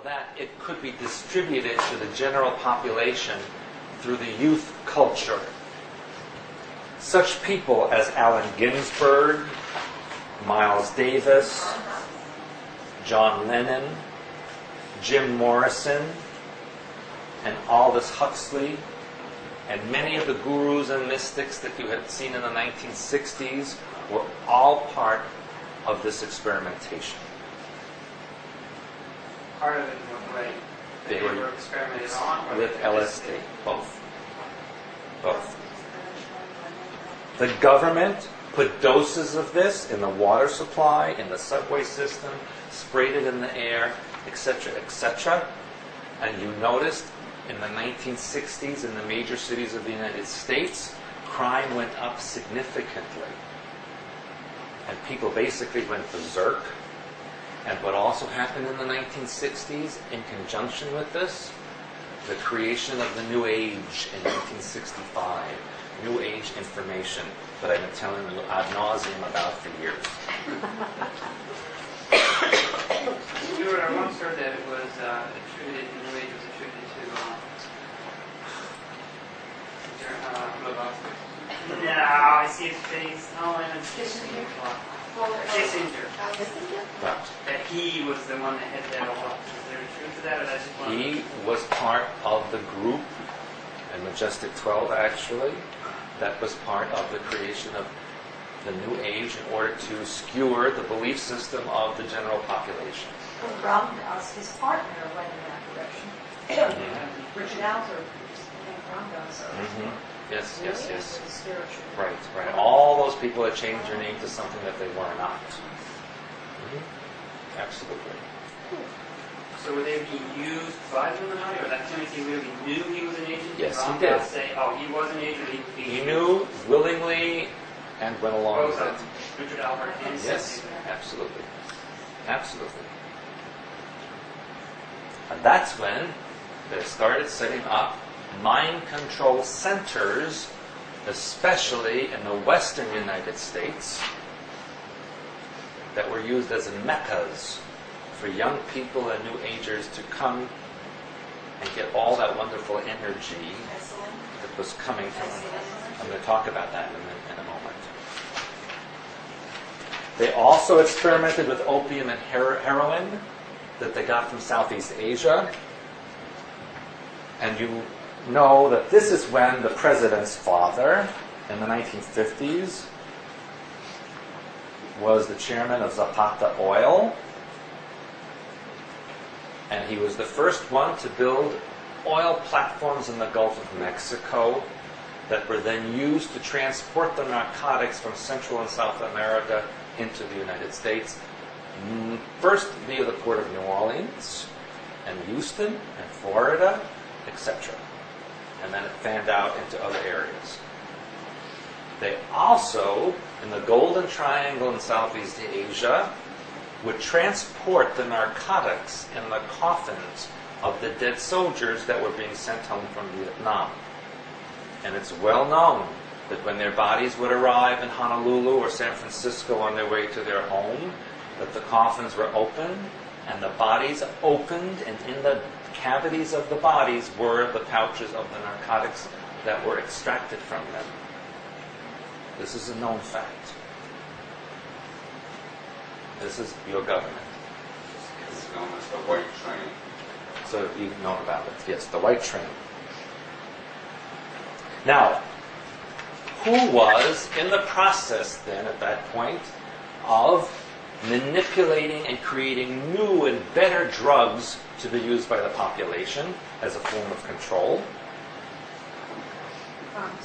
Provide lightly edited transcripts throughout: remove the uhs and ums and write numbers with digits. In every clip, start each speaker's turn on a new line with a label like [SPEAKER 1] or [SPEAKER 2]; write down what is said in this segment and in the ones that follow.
[SPEAKER 1] that it could be distributed to the general population through the youth culture. Such people as Allen Ginsberg, Miles Davis, John Lennon, Jim Morrison, and Aldous Huxley, and many of the gurus and mystics that you had seen in the 1960s were all part of this experimentation.
[SPEAKER 2] Part of it in what way? They were experimented on?
[SPEAKER 1] With LSD, both. Both. The government put doses of this in the water supply, in the subway system, sprayed it in the air, etc., etc. And you noticed in the 1960s in the major cities of the United States, crime went up significantly. And people basically went berserk. And what also happened in the 1960s, in conjunction with this, the creation of the New Age in 1965. New Age information that I've been telling you ad nauseum about for years.
[SPEAKER 2] I once heard that it was attributed, the New Age was attributed to Blavatsky. No, I see his face. Oh, and it's Kissinger.
[SPEAKER 1] Right.
[SPEAKER 2] That he was the one that headed that all up. Is there truth to that, or that's just one?
[SPEAKER 1] He was part of the group, and Majestic 12 actually, that was part of the creation of the New Age in order to skewer the belief system of the general population.
[SPEAKER 3] Well, Ramdas, his partner, went in that direction.
[SPEAKER 1] Mm-hmm.
[SPEAKER 3] Richard Alter became Ramdas.
[SPEAKER 1] Mm-hmm. Yes, yes, yes.
[SPEAKER 3] Spiritual.
[SPEAKER 1] Right, right. All those people that changed their name to something that they were not. Mm-hmm. Absolutely.
[SPEAKER 2] So were they being used by the Illuminati, or that Timothy really knew he was an agent?
[SPEAKER 1] Yes, he did.
[SPEAKER 2] Say, oh, he was an agent.
[SPEAKER 1] He knew willingly and went along with it.
[SPEAKER 2] Richard Albert and
[SPEAKER 1] Yes, absolutely. Absolutely. And that's when they started setting up mind control centers, especially in the western United States, that were used as meccas for young people and New Agers to come and get all that wonderful energy that was coming from. I'm going to talk about that in a moment. They also experimented with opium and heroin that they got from Southeast Asia. And you know that this is when the president's father, in the 1950s, was the chairman of Zapata Oil. And he was the first one to build oil platforms in the Gulf of Mexico that were then used to transport the narcotics from Central and South America into the United States. First via the port of New Orleans and Houston and Florida, etc. And then it fanned out into other areas. They also, in the Golden Triangle in Southeast Asia, would transport the narcotics in the coffins of the dead soldiers that were being sent home from Vietnam. And it's well known that when their bodies would arrive in Honolulu or San Francisco on their way to their home, that the coffins were open, and the bodies opened, and in the cavities of the bodies were the pouches of the narcotics that were extracted from them. This is a known fact. This is your government.
[SPEAKER 4] It's known as the white train.
[SPEAKER 1] So you know about it. Yes, the white train. Now, who was in the process then at that point of manipulating and creating new and better drugs to be used by the population as a form of control?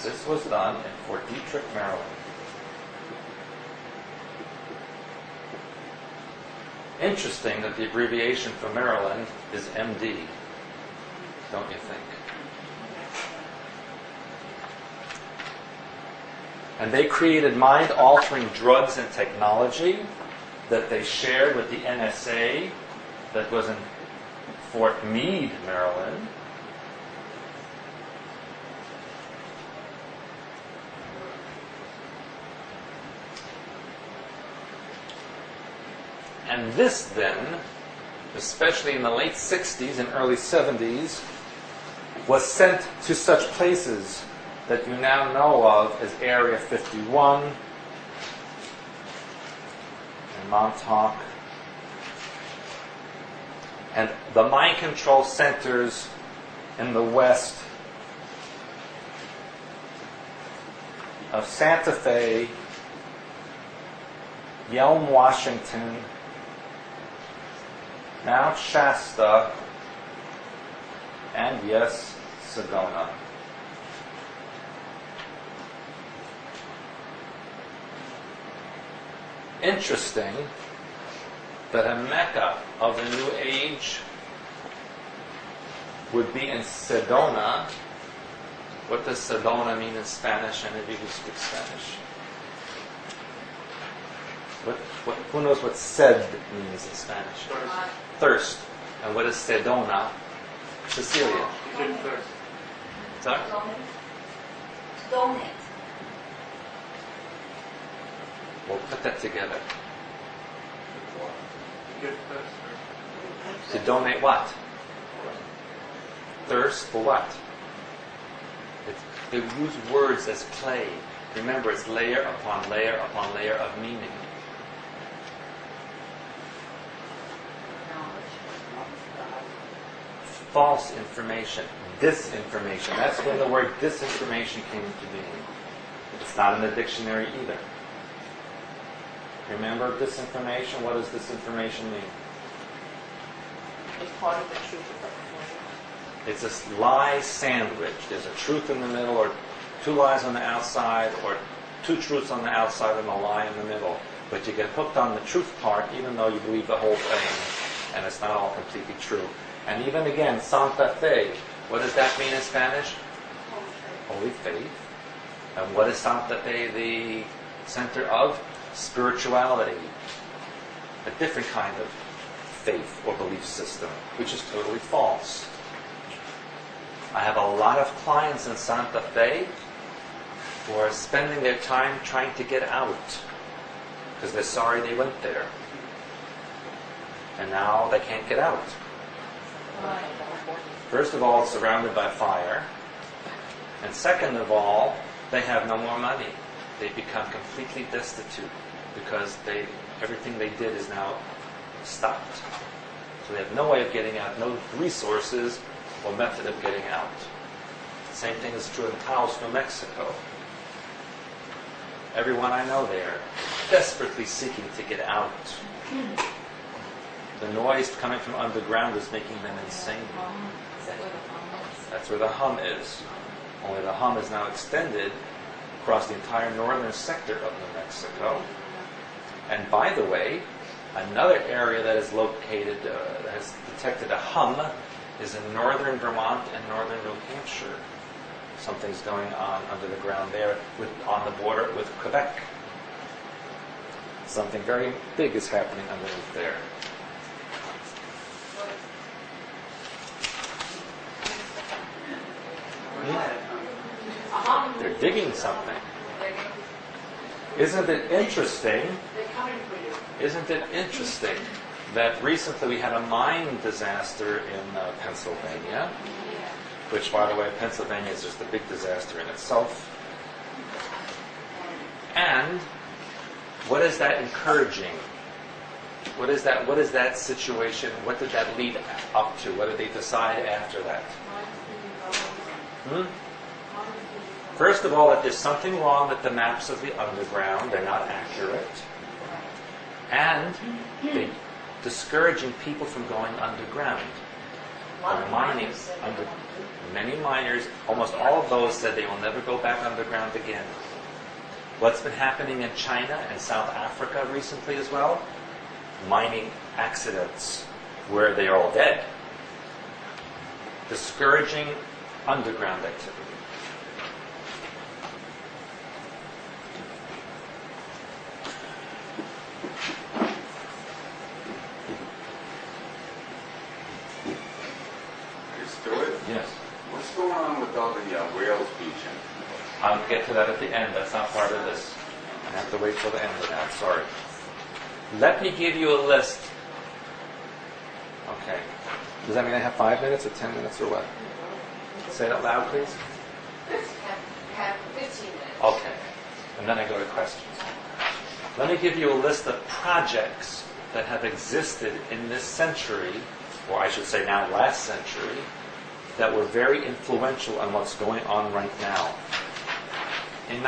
[SPEAKER 1] This was done in Fort Detrick, Maryland. Interesting that the abbreviation for Maryland is MD, don't you think? And they created mind-altering drugs and technology that they shared with the NSA that was in Fort Meade, Maryland. And this then especially in the late 60s and early 70s, was sent to such places that you now know of as Area 51 and Montauk, and the mind control centers in the west of Santa Fe, Yelm, Washington, Mount Shasta, and yes, Sedona. Interesting that a mecca of the New Age would be in Sedona. What does Sedona mean in Spanish? Any of you who speak Spanish? Who knows what sed means in Spanish? Thirst. And what is Sedona? Cecilia. Sorry?
[SPEAKER 3] Donate.
[SPEAKER 1] We'll put that together. To donate what? Thirst for what? They use words as play. Remember, it's layer upon layer upon layer of meaning. False information, disinformation. That's when the word disinformation came into being. It's not in the dictionary either. Remember disinformation? What does disinformation mean?
[SPEAKER 5] It's part of the truth of the
[SPEAKER 1] It's a lie sandwich. There's a truth in the middle, or two lies on the outside, or two truths on the outside and a lie in the middle. But you get hooked on the truth part even though you believe the whole thing, and it's not all completely true. And even again, Santa Fe, what does that mean in Spanish? Holy faith. And what is Santa Fe the center of? Spirituality. A different kind of faith or belief system, which is totally false. I have a lot of clients in Santa Fe who are spending their time trying to get out because they're sorry they went there. And now they can't get out. First of all, it's surrounded by fire. And second of all, they have no more money. They become completely destitute because everything they did is now stopped. So they have no way of getting out, no resources or method of getting out. Same thing is true in Taos, New Mexico. Everyone I know there desperately seeking to get out. The noise coming from underground is making them insane. That's where the hum is. Only the hum is now extended across the entire northern sector of New Mexico. And by the way, another area that is located, that has detected a hum, is in northern Vermont and northern New Hampshire. Something's going on under the ground there on the border with Quebec. Something very big is happening underneath there. They're digging something. Isn't it interesting? Isn't it interesting that recently we had a mine disaster in Pennsylvania, which, by the way, Pennsylvania is just a big disaster in itself. And what is that encouraging? What is that situation? What did that lead up to? What did they decide after that? First of all, that there's something wrong with the maps of the underground. They're not accurate. And they're discouraging people from going underground. Mining. Many miners, almost all of those said they will never go back underground again. What's been happening in China and South Africa recently as well? Mining accidents where they are all dead. Discouraging underground activity.
[SPEAKER 4] Stewart,
[SPEAKER 1] Yes.
[SPEAKER 4] what's going on with all the whales beaching?
[SPEAKER 1] I'll get to that at the end. That's not part of this. I have to wait till the end of that. Sorry. Let me give you a list. Okay. Does that mean I have 5 minutes or 10 minutes or what? Say it out loud, please.
[SPEAKER 5] Have 15 minutes.
[SPEAKER 1] Okay. And then I go to questions. Let me give you a list of projects that have existed in this century, or I should say now last century, that were very influential on what's going on right now. In